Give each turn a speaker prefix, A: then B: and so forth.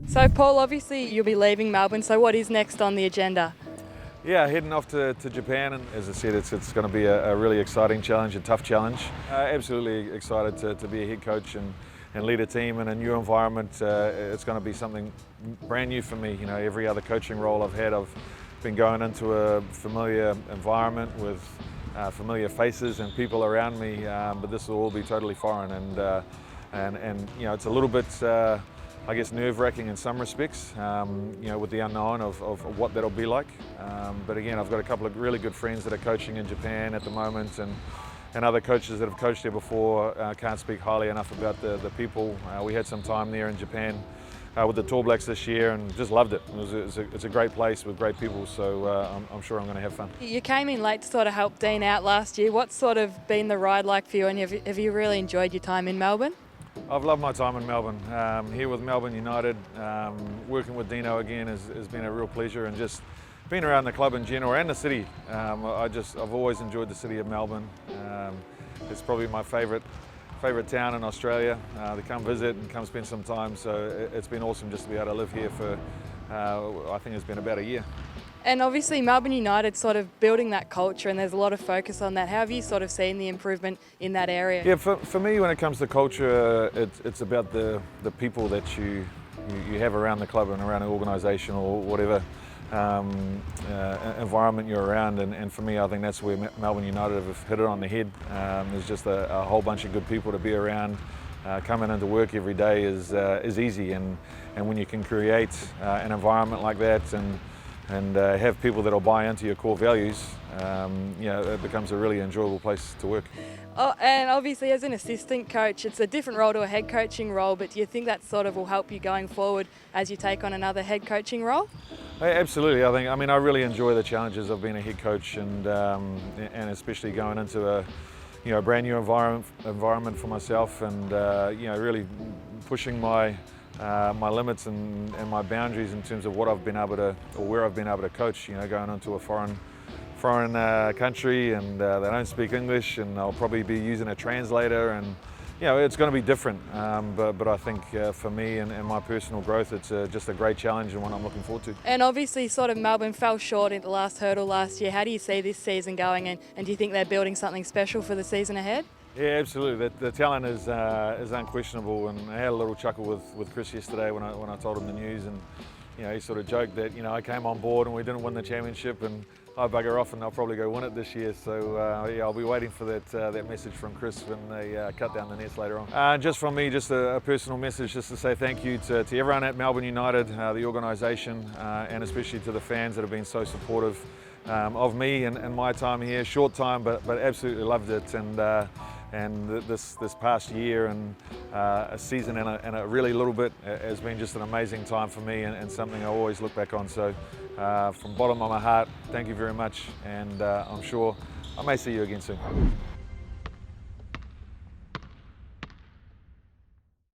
A: So Paul, obviously you'll be leaving Melbourne, so what is next on the agenda?
B: Yeah, heading off to Japan, and as I said, it's going to be a really exciting challenge, a tough challenge. Absolutely excited to be a head coach and lead a team in a new environment. It's going to be something brand new for me. You know, every other coaching role I've had, I've been going into a familiar environment with familiar faces and people around me, but this will all be totally foreign, and you know, it's a little bit, I guess, nerve-wracking in some respects, you know, with the unknown of what that'll be like. But again, I've got a couple of really good friends that are coaching in Japan at the moment, and other coaches that have coached there before. Can't speak highly enough about the people. We had some time there in Japan with the Tall Blacks this year and just loved it. It's a great place with great people, so I'm sure I'm going to have fun.
A: You came in late to sort of help Dean out last year. What's sort of been the ride like for you, and have you really enjoyed your time in Melbourne?
B: I've loved my time in Melbourne. Here with Melbourne United, working with Dino again has been a real pleasure, and just being around the club in general and the city. I've always enjoyed the city of Melbourne. It's probably my favourite town in Australia to come visit and come spend some time. So it's been awesome just to be able to live here for, I think it's been about a year.
A: And obviously Melbourne United sort of building that culture, and there's a lot of focus on that. How have you sort of seen the improvement in that area?
B: Yeah, for me, when it comes to culture, it's about the people that you have around the club and around the organisation or whatever environment you're around. And for me, I think that's where Melbourne United have hit it on the head. There's just a whole bunch of good people to be around. Coming into work every day is easy, and when you can create an environment like that and have people that'll buy into your core values, you know, it becomes a really enjoyable place to work.
A: Oh, and obviously as an assistant coach, it's a different role to a head coaching role, but do you think that sort of will help you going forward as you take on another head coaching role?
B: Absolutely. I mean, I really enjoy the challenges of being a head coach, and especially going into a brand new environment for myself, and you know, really pushing my limits and my boundaries in terms of what I've been able to, or where I've been able to coach. You know, going into a foreign country, and they don't speak English, and I'll probably be using a translator, and you know, it's going to be different. But I think for me and my personal growth, it's just a great challenge and one I'm looking forward to.
A: And obviously sort of Melbourne fell short in the last hurdle last year. How do you see this season going, and do you think they're building something special for the season ahead?
B: Yeah, absolutely. The talent is unquestionable, and I had a little chuckle with Chris yesterday when I told him the news, and you know, he sort of joked that, you know, I came on board and we didn't win the championship, and I bugger off and they'll probably go win it this year. So yeah, I'll be waiting for that message from Chris when they cut down the nets later on. Just from me, just a personal message, just to say thank you to everyone at Melbourne United, the organisation, and especially to the fans that have been so supportive of me and my time here. Short time, but absolutely loved it. And this past year and a season and a really little bit has been just an amazing time for me, and something I always look back on. So from bottom of my heart, thank you very much, and I'm sure I may see you again soon.